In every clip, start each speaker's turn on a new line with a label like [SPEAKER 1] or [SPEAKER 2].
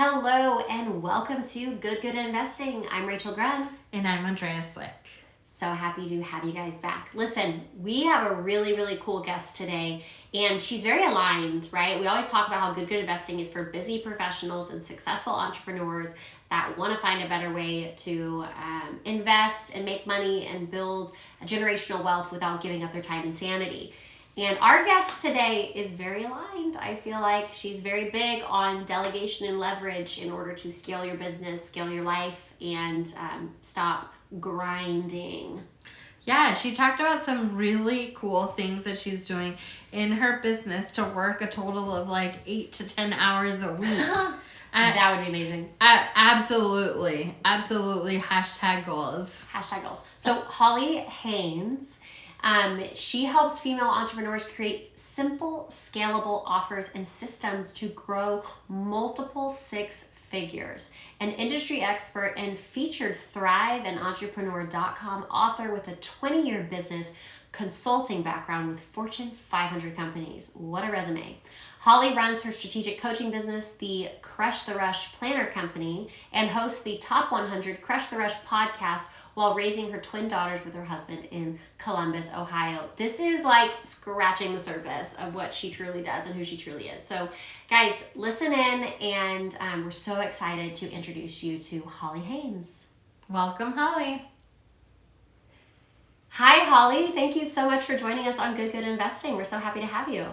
[SPEAKER 1] Hello and welcome to GoodGood Investing. I'm Rachel Grunn.
[SPEAKER 2] And I'm Andrea Cwik.
[SPEAKER 1] So happy to have you guys back. Listen, we have a really cool guest today, and she's very aligned, right? We always talk about how GoodGood Investing is for busy professionals and successful entrepreneurs that want to find a better way to invest and make money and build a generational wealth without giving up their time and sanity. And our guest today is very aligned. I feel like she's very big on delegation and leverage in order to scale your business, scale your life, and stop grinding.
[SPEAKER 2] Yeah, she talked about some really cool things that she's doing in her business to work a total of like 8 to 10 hours a week.
[SPEAKER 1] That would be amazing.
[SPEAKER 2] Absolutely. Hashtag goals.
[SPEAKER 1] Hashtag goals. So Holly Haynes, she helps female entrepreneurs create simple, scalable offers and systems to grow multiple six figures. An industry expert and featured Thrive and Entrepreneur.com author with a 20-year business consulting background with Fortune 500 companies. What a resume. Holly runs her strategic coaching business, the Crush the Rush Planner Company, and hosts the Top 100 Crush the Rush podcast while raising her twin daughters with her husband in Columbus, Ohio. This is like scratching the surface of what she truly does and who she truly is. So guys, listen in, and we're so excited to introduce you to Holly Haynes.
[SPEAKER 2] Welcome, Holly.
[SPEAKER 1] Hi, Holly. Thank you so much for joining us on GoodGood Investing. We're so happy to have you.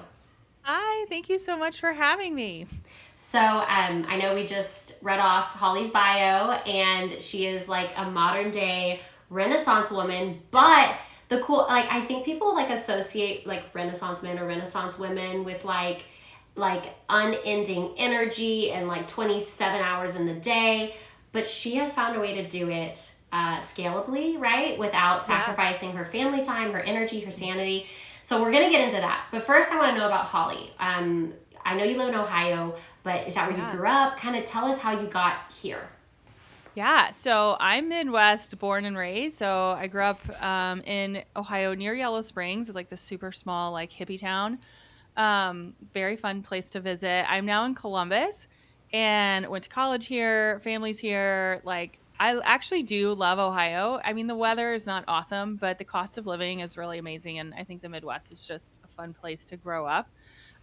[SPEAKER 3] Hi, thank you so much for having me.
[SPEAKER 1] So I know we just read off Holly's bio, and she is like a modern day Renaissance woman, but the cool, like, I think people like associate like Renaissance men or Renaissance women with like unending energy and like 27 hours in the day, but she has found a way to do it scalably, right? Without sacrificing her family time, her energy, her sanity. So we're going to get into that. But first I want to know about Holly. I know you live in Ohio, but is that where you grew up? Kind of tell us how you got here.
[SPEAKER 3] Yeah, so I'm Midwest born and raised. So I grew up in Ohio near Yellow Springs. It's like this super small, like hippie town. Very fun place to visit. I'm now in Columbus and went to college here. Family's here. Like, I actually do love Ohio. I mean, the weather is not awesome, but the cost of living is really amazing. And I think the Midwest is just a fun place to grow up.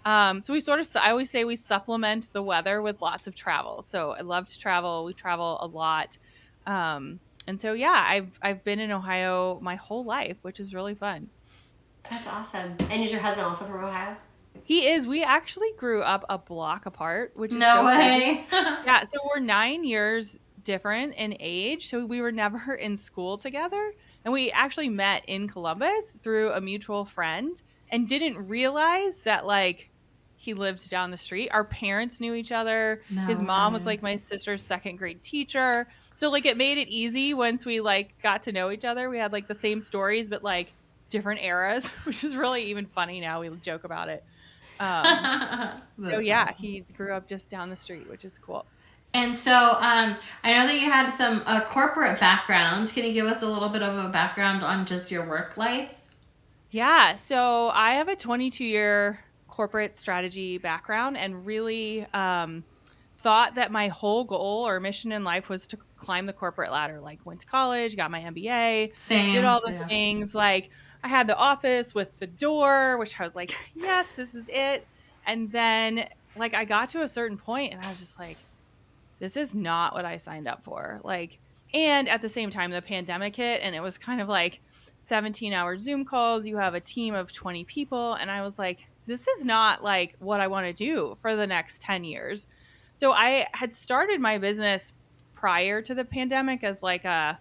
[SPEAKER 3] So I always say we supplement the weather with lots of travel. So I love to travel. We travel a lot. And so, yeah, I've been in Ohio my whole life, which is really fun.
[SPEAKER 1] That's awesome. And is your husband also from Ohio?
[SPEAKER 3] He is. We actually grew up a block apart, which is
[SPEAKER 2] No
[SPEAKER 3] so
[SPEAKER 2] way.
[SPEAKER 3] crazy. Yeah, so we're 9 years different in age. So we were never in school together. And we actually met in Columbus through a mutual friend and didn't realize that like he lived down the street. Our parents knew each other. His
[SPEAKER 2] No
[SPEAKER 3] mom was
[SPEAKER 2] way.
[SPEAKER 3] like my sister's second grade teacher. So like it made it easy once we like got to know each other. We had like the same stories but like different eras, which is really even funny now. We joke about it. So
[SPEAKER 2] That's
[SPEAKER 3] yeah,
[SPEAKER 2] awesome.
[SPEAKER 3] he grew up just down the street, which is cool.
[SPEAKER 2] And so I know that you had some corporate background. Can you give us a little bit of a background on just your work life?
[SPEAKER 3] Yeah, so I have a 22-year corporate strategy background and really thought that my whole goal or mission in life was to climb the corporate ladder. Like went to college, got my MBA, did
[SPEAKER 2] Same.
[SPEAKER 3] all the
[SPEAKER 2] Yeah.
[SPEAKER 3] things. Like I had the office with the door, which I was like, yes, this is it. And then like I got to a certain point and I was just like, this is not what I signed up for. Like, and at the same time, the pandemic hit and it was kind of like 17-hour Zoom calls. You have a team of 20 people. And I was like, this is not like what I want to do for the next 10 years. So I had started my business prior to the pandemic as like I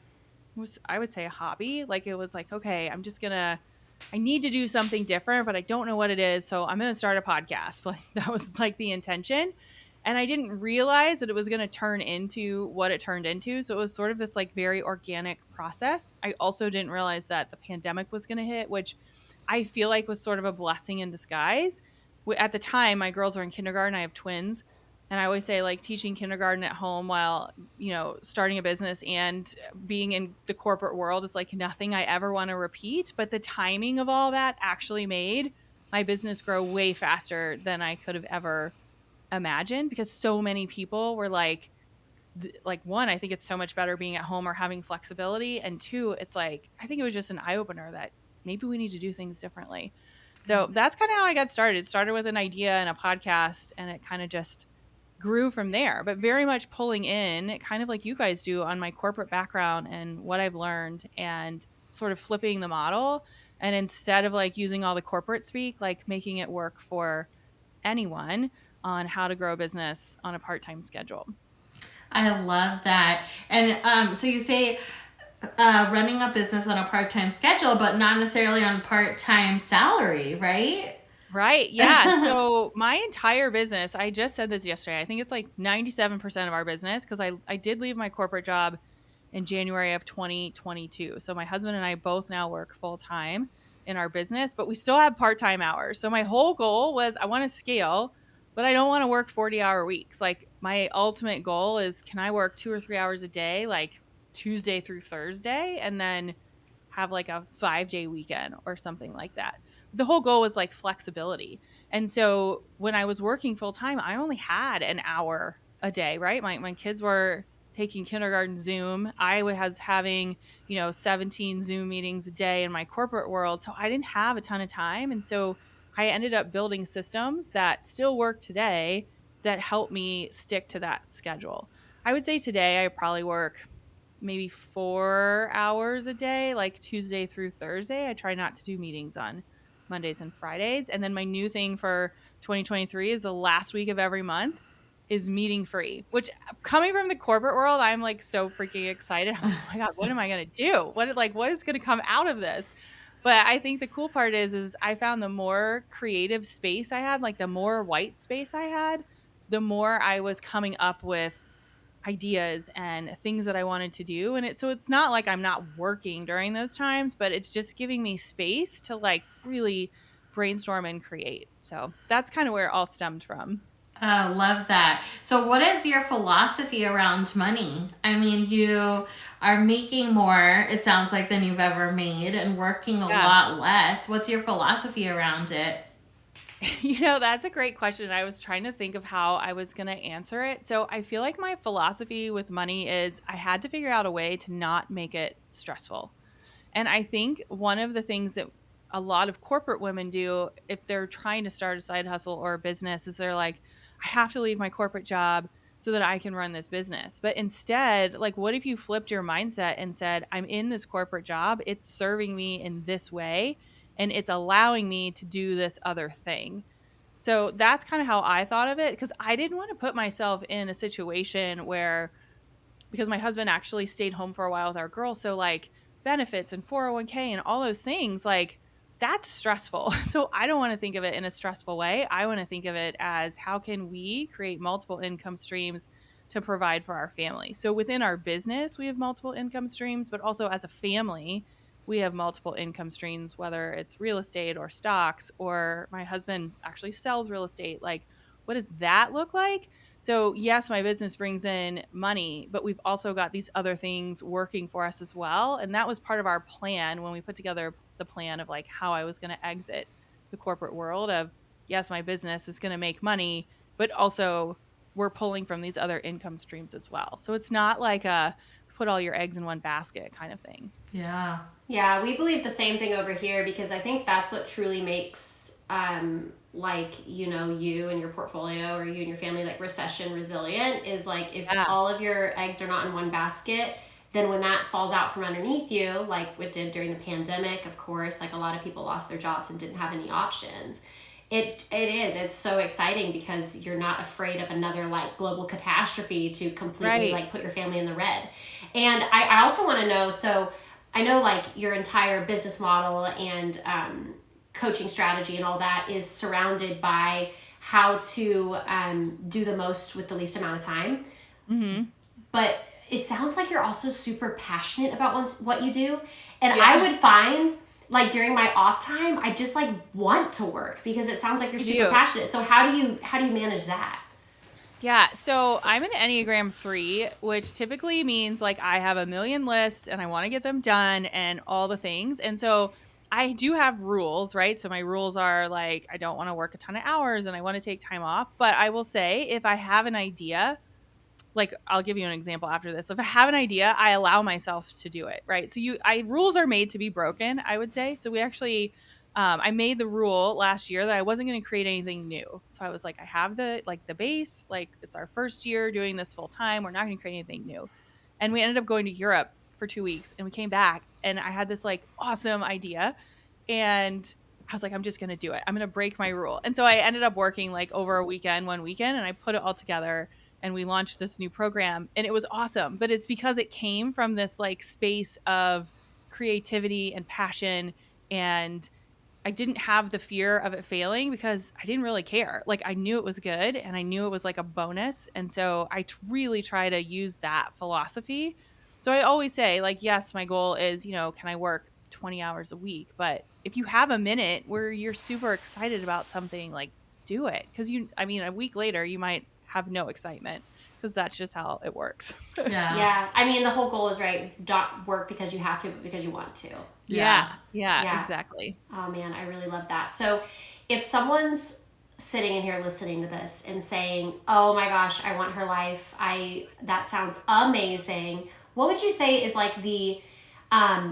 [SPEAKER 3] would say a hobby. Like it was like, okay, I need to do something different, but I don't know what it is. So I'm going to start a podcast. Like that was like the intention. And I didn't realize that it was going to turn into what it turned into. So it was sort of this like very organic process. I also didn't realize that the pandemic was going to hit, which I feel like was sort of a blessing in disguise. At the time, my girls are in kindergarten. I have twins. And I always say, like, teaching kindergarten at home while, starting a business and being in the corporate world is like nothing I ever want to repeat. But the timing of all that actually made my business grow way faster than I could have ever imagine, because so many people were like, one, I think it's so much better being at home or having flexibility. And two, it's like, I think it was just an eye opener that maybe we need to do things differently. So that's kind of how I got started. It started with an idea and a podcast, and it kind of just grew from there, but very much pulling in, kind of like you guys do, on my corporate background and what I've learned, and sort of flipping the model. And instead of like using all the corporate speak, like making it work for anyone on how to grow a business on a part-time schedule.
[SPEAKER 2] I love that. And so you say running a business on a part-time schedule, but not necessarily on part-time salary, right?
[SPEAKER 3] Right. Yeah. So my entire business, I just said this yesterday. I think it's like 97% of our business, because I did leave my corporate job in January of 2022. So my husband and I both now work full time in our business, but we still have part time hours. So my whole goal was, I want to scale, but I don't want to work 40-hour weeks. Like, my ultimate goal is, can I work 2 or 3 hours a day, like Tuesday through Thursday, and then have like a 5-day weekend or something like that. The whole goal was like flexibility. And so when I was working full time, I only had an hour a day, right? My kids were taking kindergarten Zoom. I was having, 17 Zoom meetings a day in my corporate world. So I didn't have a ton of time. And so I ended up building systems that still work today that help me stick to that schedule. I would say today I probably work maybe 4 hours a day, like Tuesday through Thursday. I try not to do meetings on Mondays and Fridays. And then my new thing for 2023 is the last week of every month is meeting free, which, coming from the corporate world, I'm like so freaking excited. I'm like, oh my God, what am I going to do? What is going to come out of this? But I think the cool part is I found the more creative space I had, like the more white space I had, the more I was coming up with ideas and things that I wanted to do. And so it's not like I'm not working during those times, but it's just giving me space to like really brainstorm and create. So that's kind of where it all stemmed from.
[SPEAKER 2] Love that. So, what is your philosophy around money? I mean, you are making more, it sounds like, than you've ever made, and working a
[SPEAKER 3] Yeah.
[SPEAKER 2] lot less. What's your philosophy around it?
[SPEAKER 3] That's a great question. I was trying to think of how I was going to answer it. So I feel like my philosophy with money is I had to figure out a way to not make it stressful. And I think one of the things that a lot of corporate women do if they're trying to start a side hustle or a business is they're like, I have to leave my corporate job so that I can run this business. But instead, like, what if you flipped your mindset and said, I'm in this corporate job, it's serving me in this way, and it's allowing me to do this other thing. So that's kind of how I thought of it, because I didn't want to put myself in a situation where, because my husband actually stayed home for a while with our girls. So like benefits and 401k and all those things, like that's stressful. So I don't want to think of it in a stressful way. I want to think of it as, how can we create multiple income streams to provide for our family? So within our business, we have multiple income streams, but also as a family, we have multiple income streams, whether it's real estate or stocks, or my husband actually sells real estate. Like, what does that look like? So, yes, my business brings in money, but we've also got these other things working for us as well. And that was part of our plan when we put together the plan of like how I was going to exit the corporate world of, yes, my business is going to make money, but also we're pulling from these other income streams as well. So it's not like a put all your eggs in one basket kind of thing.
[SPEAKER 2] Yeah.
[SPEAKER 1] Yeah, we believe the same thing over here, because I think that's what truly makes you and your portfolio, or you and your family, like recession resilient, is like, if
[SPEAKER 3] Yeah.
[SPEAKER 1] all of your eggs are not in one basket, then when that falls out from underneath you, like it did during the pandemic, of course, like a lot of people lost their jobs and didn't have any options. It's so exciting because you're not afraid of another like global catastrophe to completely
[SPEAKER 3] Right.
[SPEAKER 1] like put your family in the red. And I also want to know, so I know like your entire business model and coaching strategy and all that is surrounded by how to do the most with the least amount of time.
[SPEAKER 3] Mm-hmm.
[SPEAKER 1] But it sounds like you're also super passionate about what you do. And
[SPEAKER 3] Yeah.
[SPEAKER 1] I would find like during my off time, I just like want to work because it sounds like you're
[SPEAKER 3] I
[SPEAKER 1] super
[SPEAKER 3] do.
[SPEAKER 1] passionate. So how do you manage that?
[SPEAKER 3] Yeah, so I'm an Enneagram 3, which typically means like I have a million lists and I want to get them done and all the things. And so I do have rules, right? So my rules are like, I don't want to work a ton of hours and I want to take time off. But I will say, if I have an idea, like I'll give you an example after this. If I have an idea, I allow myself to do it, right? So rules are made to be broken, I would say. So we actually I made the rule last year that I wasn't going to create anything new. So I was like, I have the base, like it's our first year doing this full time. We're not going to create anything new. And we ended up going to Europe for 2 weeks and we came back and I had this like awesome idea and I was like, I'm just going to do it. I'm going to break my rule. And so I ended up working like over a weekend, one weekend, and I put it all together and we launched this new program and it was awesome. But it's because it came from this like space of creativity and passion, and I didn't have the fear of it failing because I didn't really care. Like I knew it was good and I knew it was like a bonus. And so I really try to use that philosophy. So I always say like, yes, my goal is, can I work 20 hours a week? But if you have a minute where you're super excited about something, like do it. Cause a week later you might have no excitement because that's just how it works.
[SPEAKER 2] Yeah.
[SPEAKER 1] Yeah. I mean, the whole goal is right. Don't work because you have to, but because you want to.
[SPEAKER 3] Yeah,
[SPEAKER 1] Yeah.
[SPEAKER 3] exactly.
[SPEAKER 1] Oh man, I really love that. So if someone's sitting in here listening to this and saying, "Oh my gosh, I want her life. That sounds amazing." What would you say is like the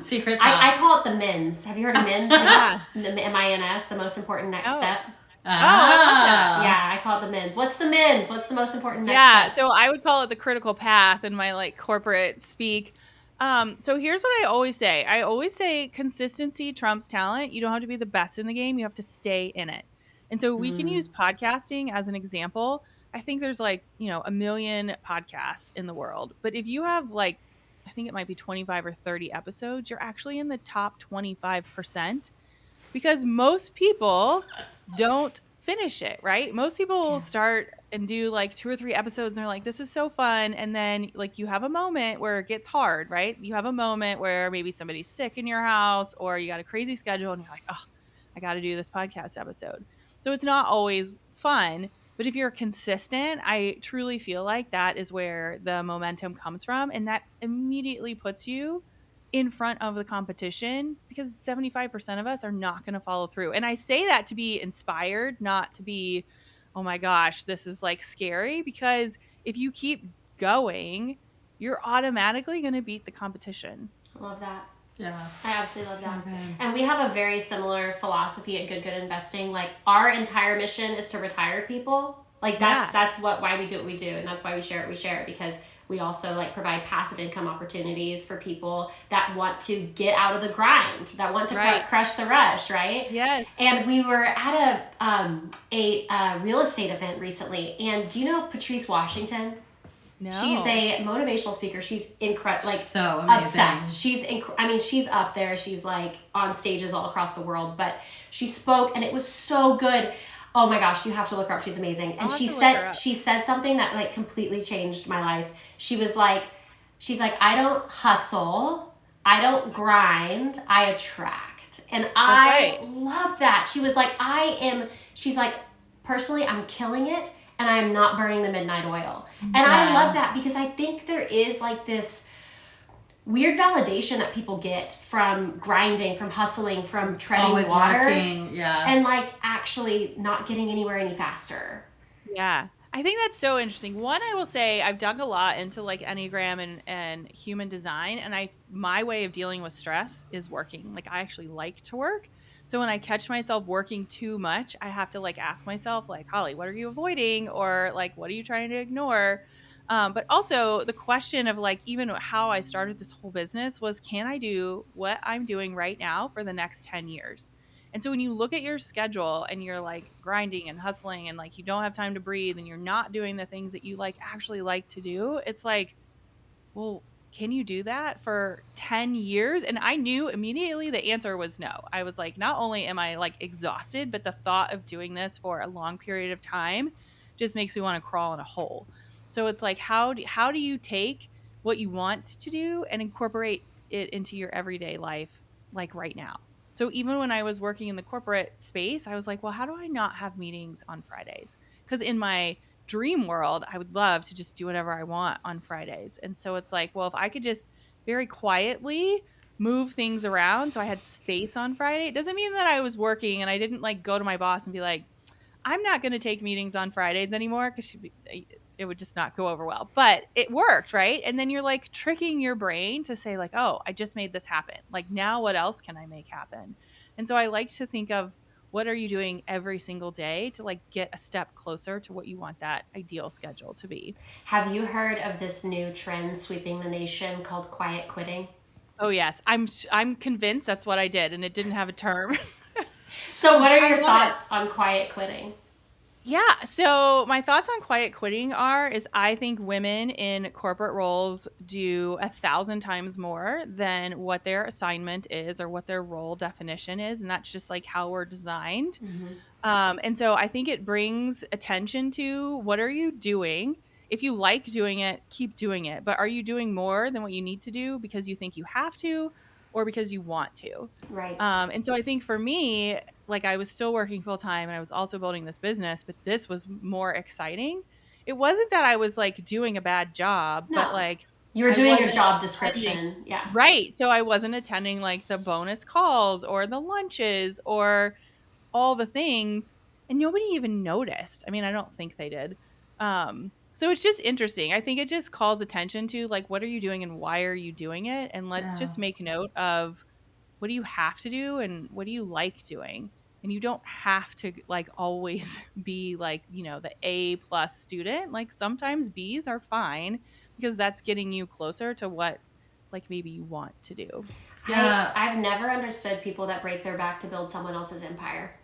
[SPEAKER 2] Secret sauce.
[SPEAKER 1] I call it the MINS. Have you heard of MINS?
[SPEAKER 3] Yeah.
[SPEAKER 1] The MINS, the most important next step.
[SPEAKER 3] I love that.
[SPEAKER 1] Yeah, I call it the MINS. What's the MINS? What's the most important next step?
[SPEAKER 3] So I would call it the critical path in my like corporate speak. So here's what I always say. I always say consistency trumps talent. You don't have to be the best in the game. You have to stay in it. And so we can use podcasting as an example. I think there's like, a million podcasts in the world. But if you have like, I think it might be 25 or 30 episodes, you're actually in the top 25%, because most people don't finish it, right? Most people will start and do like 2 or 3 episodes and they're like, this is so fun. And then like you have a moment where it gets hard, right? You have a moment where maybe somebody's sick in your house or you got a crazy schedule and you're like, oh, I got to do this podcast episode. So it's not always fun. But if you're consistent, I truly feel like that is where the momentum comes from. And that immediately puts you in front of the competition, because 75% of us are not going to follow through. And I say that to be inspired, not to be, oh my gosh, this is like scary, because if you keep going, you're automatically going to beat the competition.
[SPEAKER 1] I love that.
[SPEAKER 2] Yeah.
[SPEAKER 1] I absolutely love that.
[SPEAKER 2] Good.
[SPEAKER 1] And we have a very similar philosophy at GoodGood Investing. Like our entire mission is to retire people. Like that's why we do what we do, and that's why we share it because we also like provide passive income opportunities for people that want to get out of the grind, that want to crush the rush, right?
[SPEAKER 3] Yes.
[SPEAKER 1] And we were at a real estate event recently, and do you know Patrice Washington?
[SPEAKER 3] No.
[SPEAKER 1] She's a motivational speaker. She's incredible, like
[SPEAKER 2] so amazing.
[SPEAKER 1] Obsessed. She's up there. She's like on stages all across the world, but she spoke and it was so good. Oh my gosh, you have to look her up. She's amazing. And she said something that like completely changed my life. She's like, I don't hustle, I don't grind, I attract. And I love that. She was like, she's like, personally, I'm killing it and I'm not burning the midnight oil. And I love that because I think there is like this weird validation that people get from grinding, from hustling, from treading
[SPEAKER 2] always
[SPEAKER 1] water.
[SPEAKER 2] Working,
[SPEAKER 1] and like actually not getting anywhere any faster.
[SPEAKER 3] Yeah. I think that's so interesting. One, I will say I've dug a lot into like Enneagram and human design, and my way of dealing with stress is working. Like I actually like to work. So when I catch myself working too much, I have to like ask myself like, Holly, what are you avoiding? Or like, what are you trying to ignore? But also the question of like, even how I started this whole business was, can I do what I'm doing right now for the next 10 years? And so when you look at your schedule and you're like grinding and hustling and like you don't have time to breathe and you're not doing the things that you like actually like to do, it's like, well, can you do that for 10 years? And I knew immediately the answer was no. I was like, not only am I like exhausted, but the thought of doing this for a long period of time just makes me want to crawl in a hole. So it's like, how do you take what you want to do and incorporate it into your everyday life, like right now? So even when I was working in the corporate space, I was like, well, how do I not have meetings on Fridays? Because in my dream world, I would love to just do whatever I want on Fridays. And so it's like, well, if I could just very quietly move things around so I had space on Friday. It doesn't mean that I was working and I didn't like go to my boss and be like, I'm not going to take meetings on Fridays anymore because it would just not go over well. But it worked, right? And then you're like tricking your brain to say like, oh, I just made this happen. Like now what else can I make happen? And so I like to think of what are you doing every single day to like get a step closer to what you want that ideal schedule to be.
[SPEAKER 1] Have you heard of this new trend sweeping the nation called quiet quitting?
[SPEAKER 3] Oh yes, I'm convinced that's what I did and it didn't have a term.
[SPEAKER 1] So, what are
[SPEAKER 3] I
[SPEAKER 1] your
[SPEAKER 3] love it.
[SPEAKER 1] thoughts on quiet quitting?
[SPEAKER 3] Yeah. So my thoughts on quiet quitting is I think women in corporate roles do 1,000 times more than what their assignment is or what their role definition is. And that's just like how we're designed.
[SPEAKER 1] Mm-hmm.
[SPEAKER 3] And so I think it brings attention to what are you doing? If you like doing it, keep doing it. But are you doing more than what you need to do because you think you have to or because you want to?
[SPEAKER 1] Right.
[SPEAKER 3] And so I think for me, like I was still working full time and I was also building this business, but this was more exciting. It wasn't that I was like doing a bad job, but
[SPEAKER 1] No,
[SPEAKER 3] like
[SPEAKER 1] you were
[SPEAKER 3] I
[SPEAKER 1] doing your
[SPEAKER 3] wasn't
[SPEAKER 1] job
[SPEAKER 3] attending.
[SPEAKER 1] description. Yeah.
[SPEAKER 3] Right. So I wasn't attending like the bonus calls or the lunches or all the things and nobody even noticed. I mean, I don't think they did. So it's just interesting. I think it just calls attention to like what are you doing and why are you doing it? And let's
[SPEAKER 2] Yeah.
[SPEAKER 3] just make note of what do you have to do and what do you like doing? And you don't have to like always be like, the A+ student. Like sometimes B's are fine because that's getting you closer to what like maybe you want to do.
[SPEAKER 2] Yeah.
[SPEAKER 1] I've never understood people that break their back to build someone else's empire.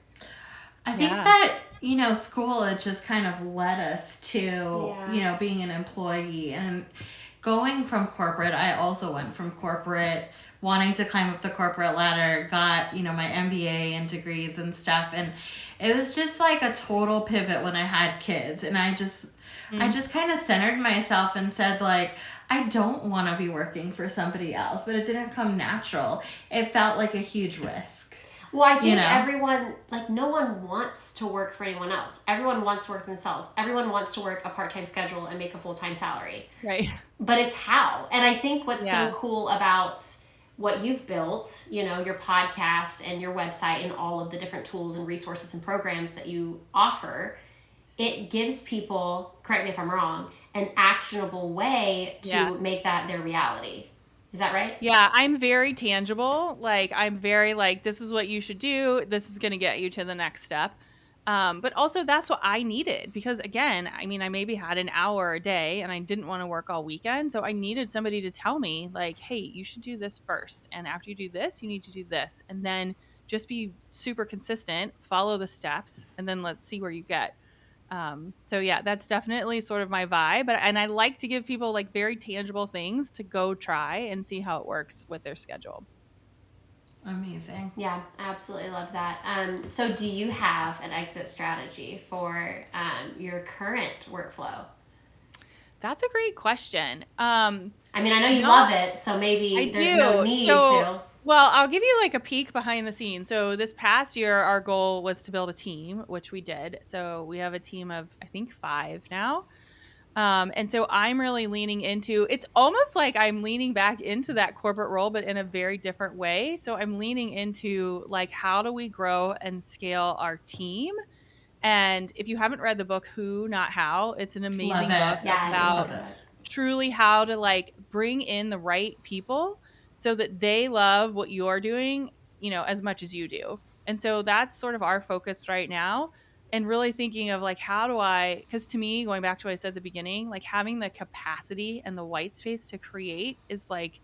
[SPEAKER 2] I think
[SPEAKER 3] Yeah.
[SPEAKER 2] that, school, it just kind of led us to,
[SPEAKER 1] Yeah.
[SPEAKER 2] being an employee. And going from corporate, I also went from corporate, wanting to climb up the corporate ladder, got, my MBA and degrees and stuff. And it was just like a total pivot when I had kids. And I just kind of centered myself and said, like, I don't want to be working for somebody else, but it didn't come natural. It felt like a huge risk.
[SPEAKER 1] Well, I think everyone, like, no one wants to work for anyone else. Everyone wants to work for themselves. Everyone wants to work a part-time schedule and make a full-time salary.
[SPEAKER 3] Right.
[SPEAKER 1] But it's how. And I think what's
[SPEAKER 3] Yeah.
[SPEAKER 1] so cool about what you've built, your podcast and your website and all of the different tools and resources and programs that you offer, it gives people, correct me if I'm wrong, an actionable way to make that their reality. Is that right?
[SPEAKER 3] Yeah, I'm very tangible. Like I'm very like this is what you should do. This is going to get you to the next step. But also that's what I needed because again, I mean, I maybe had an hour a day and I didn't want to work all weekend, so I needed somebody to tell me like, "Hey, you should do this first, and after you do this, you need to do this." And then just be super consistent, follow the steps, and then let's see where you get. So yeah, that's definitely sort of my vibe. And I like to give people like very tangible things to go try and see how it works with their schedule.
[SPEAKER 2] Amazing.
[SPEAKER 1] Yeah, absolutely love that. So do you have an exit strategy for your current workflow?
[SPEAKER 3] That's a great question.
[SPEAKER 1] I mean, I know you love it, so maybe there's no need to.
[SPEAKER 3] Well, I'll give you like a peek behind the scenes. So this past year, our goal was to build a team, which we did. So we have a team of, I think, 5 now. And so I'm really leaning into, it's almost like I'm leaning back into that corporate role, but in a very different way. So I'm leaning into like, how do we grow and scale our team? And if you haven't read the book, Who, Not How, it's an amazing book
[SPEAKER 1] Yeah,
[SPEAKER 3] about truly how to like bring in the right people so that they love what you're doing, as much as you do. And so that's sort of our focus right now. And really thinking of like, how do because to me, going back to what I said at the beginning, like having the capacity and the white space to create is like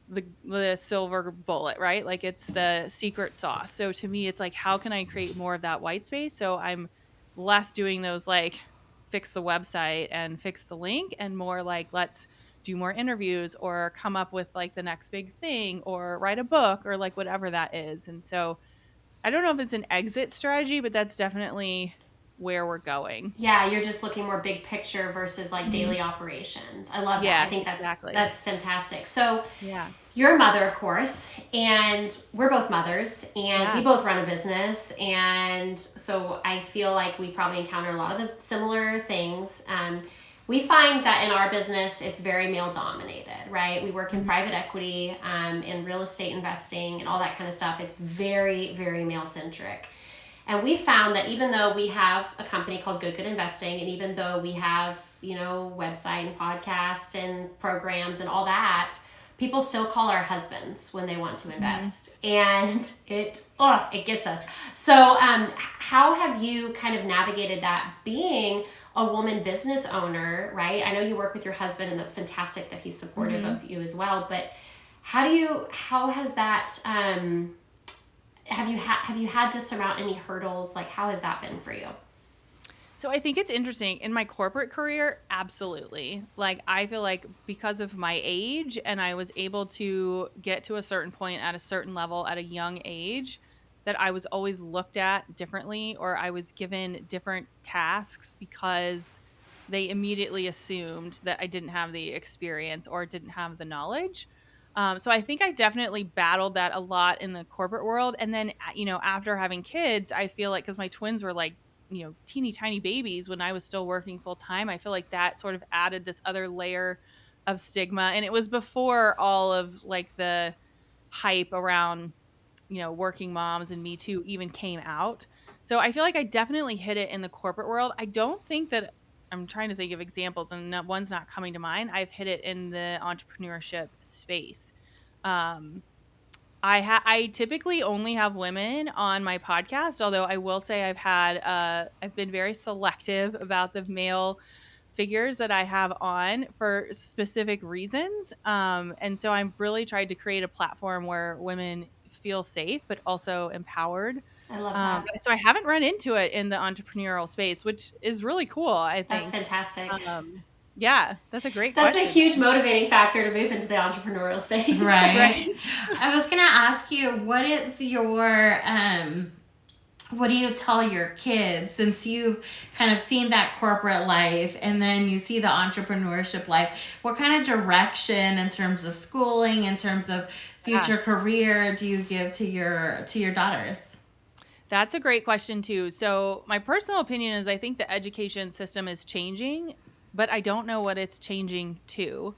[SPEAKER 3] the silver bullet, right? Like it's the secret sauce. So to me, it's like, how can I create more of that white space? So I'm less doing those like fix the website and fix the link and more like, let's do more interviews or come up with like the next big thing or write a book or like whatever that is. And so I don't know if it's an exit strategy, but that's definitely where we're going.
[SPEAKER 1] Yeah, you're just looking more big picture versus like daily operations. I love that. I think that's fantastic. So you're a mother, of course, and we're both mothers, and we both run a business, and so I feel like we probably encounter a lot of the similar things. We find that in our business, it's very male dominated, right? We work in
[SPEAKER 3] Mhm.
[SPEAKER 1] private equity, in real estate investing, and all that kind of stuff. It's very, very male centric. And we found that even though we have a company called GoodGood Investing, and even though we have, website and podcast and programs and all that, people still call our husbands when they want to invest. And it gets us. So how have you kind of navigated that being a woman business owner, right? I know you work with your husband, and that's fantastic that he's supportive of you as well. But how has that, have you had to surmount any hurdles? Like, how has that been for you?
[SPEAKER 3] So I think it's interesting. In my corporate career, absolutely. Like, I feel like because of my age and I was able to get to a certain point at a certain level at a young age, that I was always looked at differently, or I was given different tasks because they immediately assumed that I didn't have the experience or didn't have the knowledge. So I think I definitely battled that a lot in the corporate world. And then, after having kids, I feel like, because my twins were like, teeny tiny babies when I was still working full time, I feel like that sort of added this other layer of stigma. And it was before all of like the hype around, working moms and Me Too even came out. So I feel like I definitely hit it in the corporate world. I don't think that I'm trying to think of examples, and one's not coming to mind. I've hit it in the entrepreneurship space. Um, I typically only have women on my podcast, although I will say I've been very selective about the male figures that I have on for specific reasons. And so I've really tried to create a platform where women feel safe but also empowered.
[SPEAKER 1] I love that.
[SPEAKER 3] So I haven't run into it in the entrepreneurial space, which is really cool, I
[SPEAKER 1] That's
[SPEAKER 3] think.
[SPEAKER 1] fantastic.
[SPEAKER 3] Yeah, that's a great
[SPEAKER 1] That's a
[SPEAKER 3] question.
[SPEAKER 1] huge motivating factor to move into the entrepreneurial space.
[SPEAKER 2] Right.
[SPEAKER 3] Right.
[SPEAKER 2] I was gonna ask you, what do you tell your kids, since you've kind of seen that corporate life and then you see the entrepreneurship life? What kind of direction in terms of schooling, in terms of future career, do you give to your daughters?
[SPEAKER 3] That's a great question too. So my personal opinion is I think the education system is changing, but I don't know what it's changing to.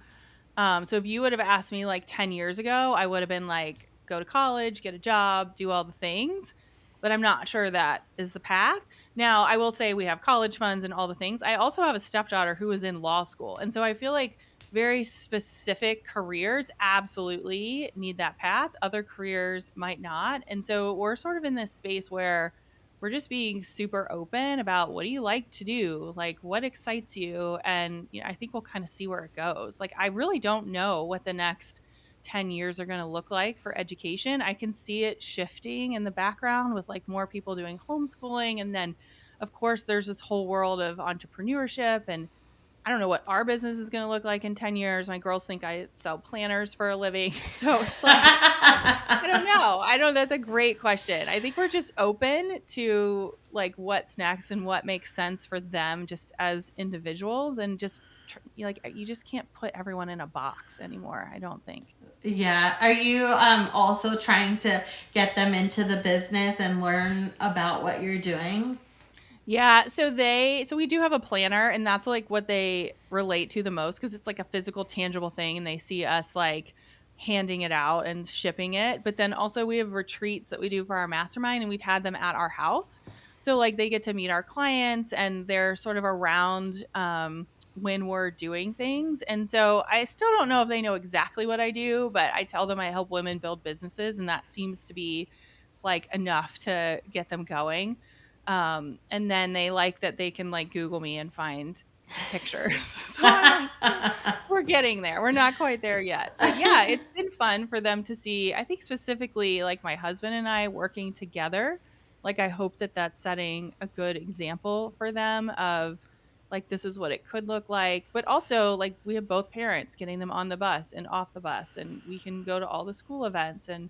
[SPEAKER 3] So if you would have asked me like 10 years ago, I would have been like, go to college, get a job, do all the things. But I'm not sure that is the path. Now, I will say we have college funds and all the things. I also have a stepdaughter who is in law school. And so I feel like very specific careers absolutely need that path. Other careers might not. And so we're sort of in this space where we're just being super open about what do you like to do, like what excites you, and I think we'll kind of see where it goes. Like, I really don't know what the next 10 years are going to look like for education. I can see it shifting in the background with like more people doing homeschooling, and then of course there's this whole world of entrepreneurship, and I don't know what our business is going to look like in 10 years. My girls think I sell planners for a living. So it's like, I don't know. That's a great question. I think we're just open to like what's next and what makes sense for them just as individuals, and just like you just can't put everyone in a box anymore, I don't think.
[SPEAKER 2] Yeah. Are you also trying to get them into the business and learn about what you're doing?
[SPEAKER 3] Yeah, so we do have a planner, and that's like what they relate to the most because it's like a physical tangible thing, and they see us like handing it out and shipping it. But then also we have retreats that we do for our mastermind, and we've had them at our house. So like they get to meet our clients, and they're sort of around when we're doing things. And so I still don't know if they know exactly what I do, but I tell them I help women build businesses, and that seems to be like enough to get them going. And then they like that they can like Google me and find pictures. So I'm like, we're getting there. We're not quite there yet. But yeah, it's been fun for them to see. I think specifically like my husband and I working together. Like, I hope that that's setting a good example for them of like, this is what it could look like. But also, like, we have both parents getting them on the bus and off the bus, and we can go to all the school events. And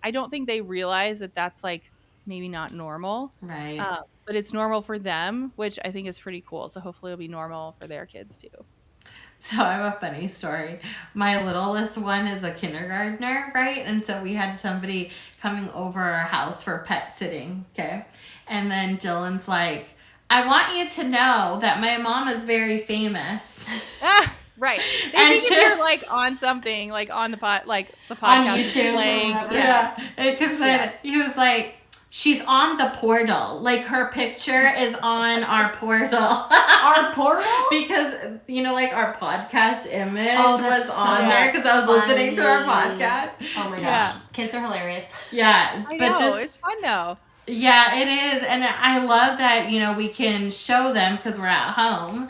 [SPEAKER 3] I don't think they realize that that's like maybe not normal,
[SPEAKER 2] Right.
[SPEAKER 3] but it's normal for them, which I think is pretty cool. So hopefully it'll be normal for their kids too.
[SPEAKER 2] So I have a funny story. My littlest one is a kindergartner, right? And so we had somebody coming over our house for pet sitting, okay? And then Dylan's like, I want you to know that my mom is very famous.
[SPEAKER 3] Right. They
[SPEAKER 2] And
[SPEAKER 3] think if you're like on something, like on the podcast
[SPEAKER 1] On
[SPEAKER 3] is
[SPEAKER 1] YouTube or
[SPEAKER 3] playing.
[SPEAKER 1] whatever.
[SPEAKER 3] Yeah.
[SPEAKER 2] Because he was like, she's on the portal. Like, her picture is on our portal.
[SPEAKER 1] Our portal?
[SPEAKER 2] Because, like, our podcast image
[SPEAKER 1] Oh,
[SPEAKER 2] was
[SPEAKER 1] that's
[SPEAKER 2] on
[SPEAKER 1] so
[SPEAKER 2] there because I was listening to our
[SPEAKER 1] funny.
[SPEAKER 2] podcast.
[SPEAKER 1] Oh my gosh.
[SPEAKER 3] Yeah.
[SPEAKER 1] Kids are hilarious.
[SPEAKER 2] Yeah.
[SPEAKER 3] I
[SPEAKER 2] but
[SPEAKER 3] know. It's fun though.
[SPEAKER 2] Yeah, it is. And I love that, we can show them, because we're at home,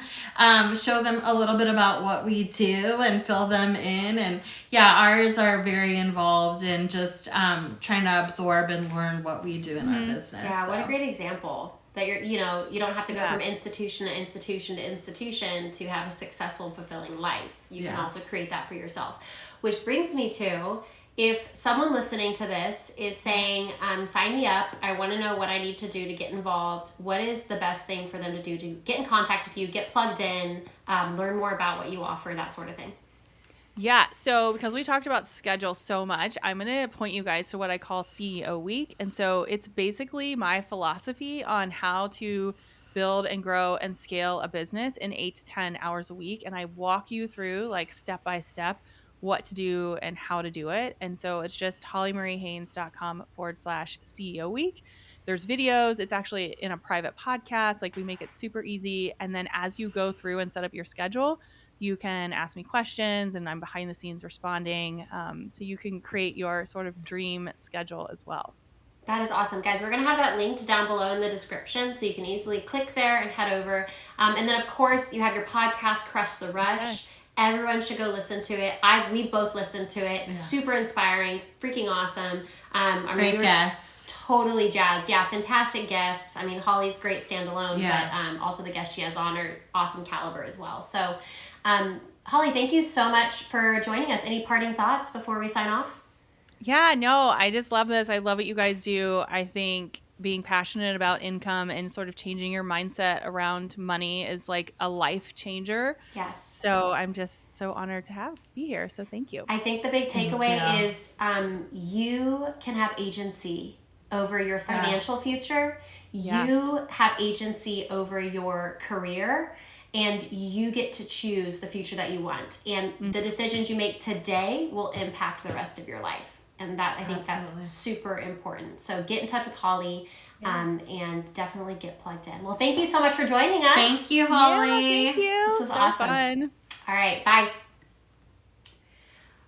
[SPEAKER 2] show them a little bit about what we do and fill them in. And yeah, ours are very involved in just trying to absorb and learn what we do in our business.
[SPEAKER 1] Yeah, what a great example. That you don't have to go
[SPEAKER 3] Yeah.
[SPEAKER 1] from institution to institution to institution to have a successful, fulfilling life. You can also create that for yourself. Which brings me to, if someone listening to this is saying, sign me up, I want to know what I need to do to get involved, what is the best thing for them to do to get in contact with you, get plugged in, learn more about what you offer, that sort of thing?
[SPEAKER 3] Yeah. So because we talked about schedule so much, I'm going to point you guys to what I call CEO Week. And so it's basically my philosophy on how to build and grow and scale a business in 8 to 10 hours a week. And I walk you through like step by step what to do and how to do it. And so it's just hollymariehaines.com/CEO Week. There's videos. It's actually in a private podcast. Like, we make it super easy. And then as you go through and set up your schedule, you can ask me questions and I'm behind the scenes responding. So you can create your sort of dream schedule as well.
[SPEAKER 1] That is awesome. Guys, we're going to have that linked down below in the description so you can easily click there and head over. And then, of course, you have your podcast, Crush the Rush.
[SPEAKER 3] Yes.
[SPEAKER 1] Everyone should go listen to it. We've both listened to it. Yeah. Super inspiring. Freaking awesome.
[SPEAKER 2] Great guests.
[SPEAKER 1] Totally jazzed. Yeah, fantastic guests. I mean, Holly's great standalone, but also the guests she has on are awesome caliber as well. So, Holly, thank you so much for joining us. Any parting thoughts before we sign off?
[SPEAKER 3] Yeah, no, I just love this. I love what you guys do. I think being passionate about income and sort of changing your mindset around money is like a life changer.
[SPEAKER 1] Yes.
[SPEAKER 3] So I'm just so honored to be here. So thank you.
[SPEAKER 1] I think the big takeaway is you can have agency over your financial future. You have agency over your career. And you get to choose the future that you want. And the decisions you make today will impact the rest of your life. And that, I think that's super important. So get in touch with Holly and definitely get plugged in. Well, thank you so much for joining us.
[SPEAKER 2] Thank you, Holly.
[SPEAKER 3] Yeah, thank you.
[SPEAKER 1] This was awesome.
[SPEAKER 3] Fun.
[SPEAKER 1] All right, bye.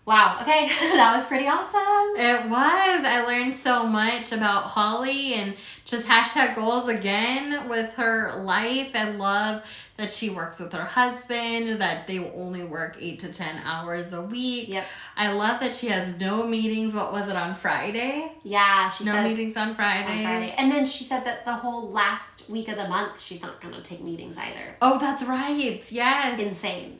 [SPEAKER 1] Wow, okay, that was pretty awesome.
[SPEAKER 2] It was. I learned so much about Holly and just #goals again with her life. I love that she works with her husband, that they only work 8 to 10 hours a week.
[SPEAKER 1] Yep.
[SPEAKER 2] I love that she has no meetings. What was it, on Friday?
[SPEAKER 1] Yeah, she says
[SPEAKER 2] no meetings on Fridays.
[SPEAKER 1] And then she said that the whole last week of the month, she's not going to take meetings either.
[SPEAKER 2] Oh, that's right. Yes.
[SPEAKER 1] Insane.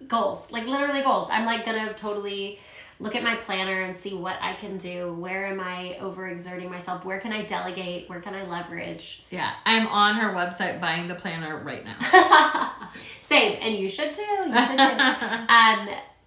[SPEAKER 1] Goals, like literally goals. I'm like gonna totally look at my planner and see what I can do. Where am I overexerting myself? Where can I delegate? Where can I leverage?
[SPEAKER 2] Yeah, I'm on her website buying the planner right now.
[SPEAKER 1] Same, and you should too.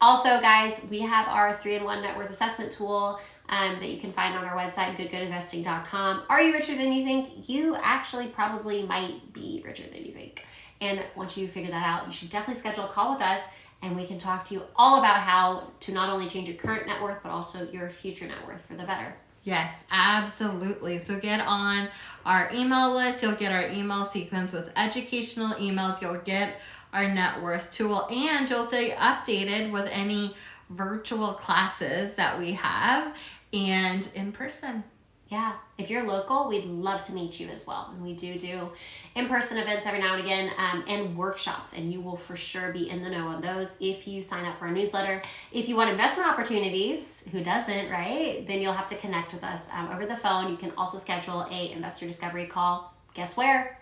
[SPEAKER 1] Also, guys, we have our 3-in-1 net worth assessment tool that you can find on our website, GoodGoodInvesting.com. Are you richer than you think? You actually probably might be richer than you think. And once you figure that out, you should definitely schedule a call with us and we can talk to you all about how to not only change your current net worth, but also your future net worth for the better.
[SPEAKER 2] Yes, absolutely. So get on our email list. You'll get our email sequence with educational emails. You'll get our net worth tool, and you'll stay updated with any virtual classes that we have and in person.
[SPEAKER 1] Yeah, if you're local, we'd love to meet you as well. And we do in-person events every now and again and workshops, and you will for sure be in the know on those if you sign up for our newsletter. If you want investment opportunities, who doesn't, right? Then you'll have to connect with us over the phone. You can also schedule a investor discovery call. Guess where?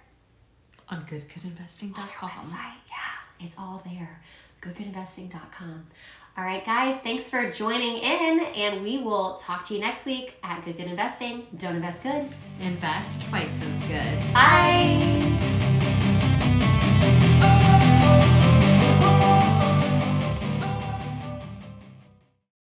[SPEAKER 2] On GoodGoodInvesting.com.
[SPEAKER 1] On our website, yeah, it's all there. GoodGoodInvesting.com. All right, guys, thanks for joining in, and we will talk to you next week at Good Good Investing. Don't invest good.
[SPEAKER 2] Invest twice as good.
[SPEAKER 1] Bye.